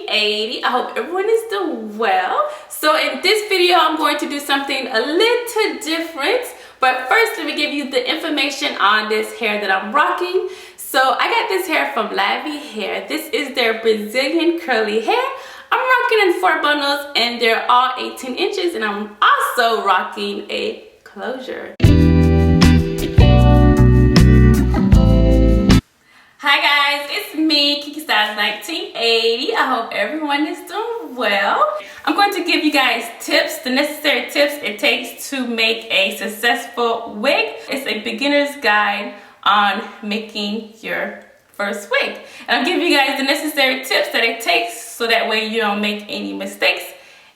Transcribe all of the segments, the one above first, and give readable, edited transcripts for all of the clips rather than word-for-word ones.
1980. I hope everyone is doing well. So in this video, I'm going to do something a little different. But first, let me give you the information on this hair that I'm rocking. So I got this hair from Lavy Hair. This is their Brazilian curly hair. I'm rocking in 4 bundles and they're all 18 inches, and I'm also rocking a closure. Hi guys, it's me, Kiki Styles 1980. I hope everyone is doing well. I'm going to give you guys tips, the necessary tips it takes to make a successful wig. It's a beginner's guide on making your first wig. And I'll give you guys the necessary tips that it takes so that way you don't make any mistakes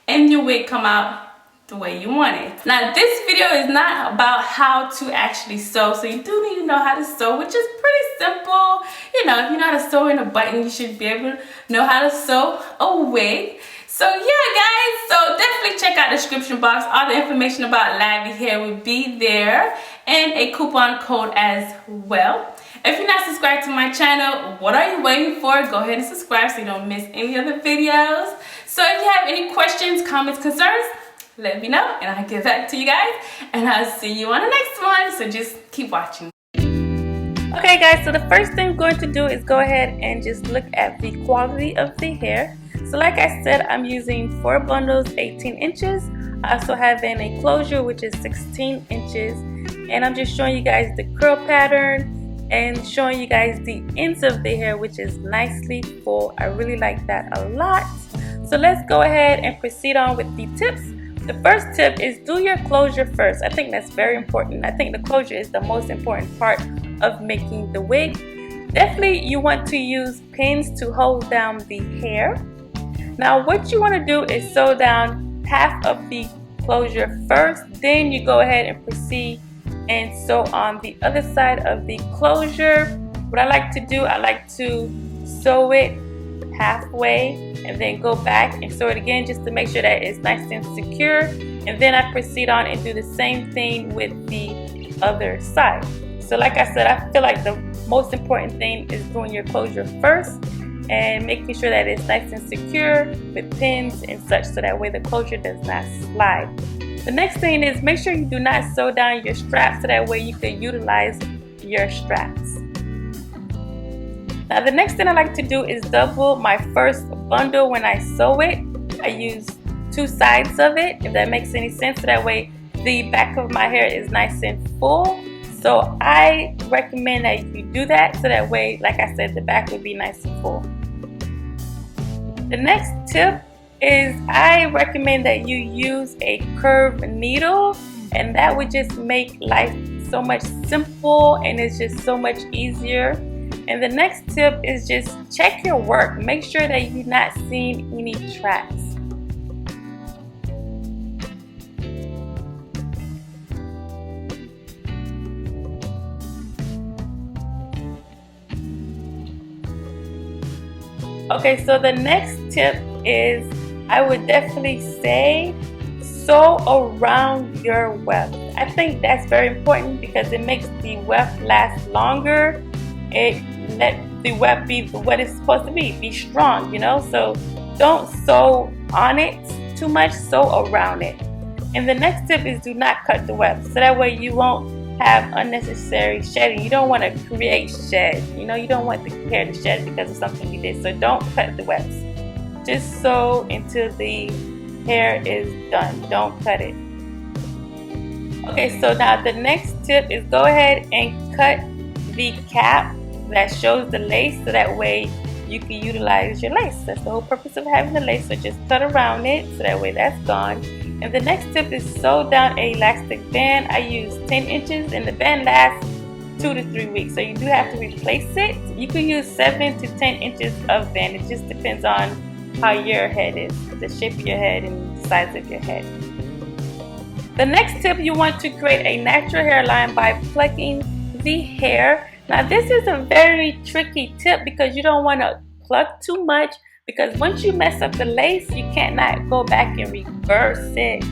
and your wig come out the way you want it. Now this video is not about how to actually sew, so you do need to know how to sew, which is pretty simple. You know, if you know how to sew in a button, you should be able to know how to sew a wig. So yeah guys, so definitely check out the description box. All the information about Lavy Hair will be there, and a coupon code as well. If you're not subscribed to my channel, what are you waiting for? Go ahead and subscribe so you don't miss any other videos. So if you have any questions, comments, concerns, let me know and I'll get back to you guys, and I'll see you on the next one. So just keep watching. Okay guys, so the first thing I'm going to do is go ahead and just look at the quality of the hair. So like I said, I'm using 4 bundles, 18 inches. I also have in a closure which is 16 inches, and I'm just showing you guys the curl pattern and showing you guys the ends of the hair, which is nicely full. I really like that a lot. So let's go ahead and proceed on with the tips. The first tip is do your closure first. I think that's very important. I think the closure is the most important part of making the wig. Definitely you want to use pins to hold down the hair. Now what you want to do is sew down half of the closure first, then you go ahead and proceed and sew on the other side of the closure. What I like to do, I like to sew it halfway and then go back and sew it again just to make sure that it's nice and secure, and then I proceed on and do the same thing with the other side. So like I said, I feel like the most important thing is doing your closure first and making sure that it's nice and secure with pins and such, so that way the closure does not slide. The next thing is make sure you do not sew down your straps, so that way you can utilize your straps. Now the next thing I like to do is double my first bundle when I sew it. I use 2 sides of it, if that makes any sense, so that way the back of my hair is nice and full. So I recommend that you do that, so that way, like I said, the back will be nice and full. The next tip is I recommend that you use a curved needle, and that would just make life so much simple and it's just so much easier. And the next tip is just check your work. Make sure that you're not seeing any tracks. Okay, so the next tip is I would definitely say sew around your weft. I think that's very important because it makes the weft last longer. It let the weft be what it's supposed to be strong, you know. So don't sew on it too much, sew around it. And the next tip is do not cut the weft, so that way you won't have unnecessary shedding. You don't want to create shed, you know, you don't want the hair to shed because of something you did. So don't cut the wefts, just sew until the hair is done. Don't cut it. Okay, so now the next tip is go ahead and cut the cap that shows the lace, so that way you can utilize your lace. That's the whole purpose of having the lace. So just cut around it so that way that's gone. And the next tip is sew down an elastic band. I use 10 inches and the band lasts 2 to 3 weeks, so you do have to replace it. You can use 7 to 10 inches of band. It just depends on how your head is, the shape of your head and the size of your head. The next tip, you want to create a natural hairline by plucking the hair. Now this is a very tricky tip because you don't want to pluck too much, because once you mess up the lace, you cannot go back and reverse it.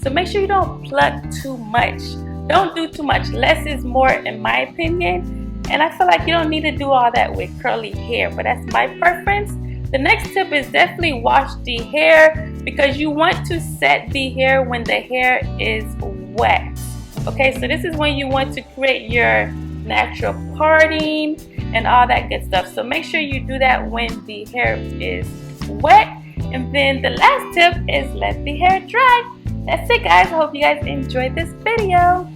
So make sure you don't pluck too much. Don't do too much. Less is more, in my opinion. And I feel like you don't need to do all that with curly hair, but that's my preference. The next tip is definitely wash the hair, because you want to set the hair when the hair is wet. Okay, so this is when you want to create your natural parting and all that good stuff. So make sure you do that when the hair is wet. And then the last tip is let the hair dry. That's it, guys. I hope you guys enjoyed this video.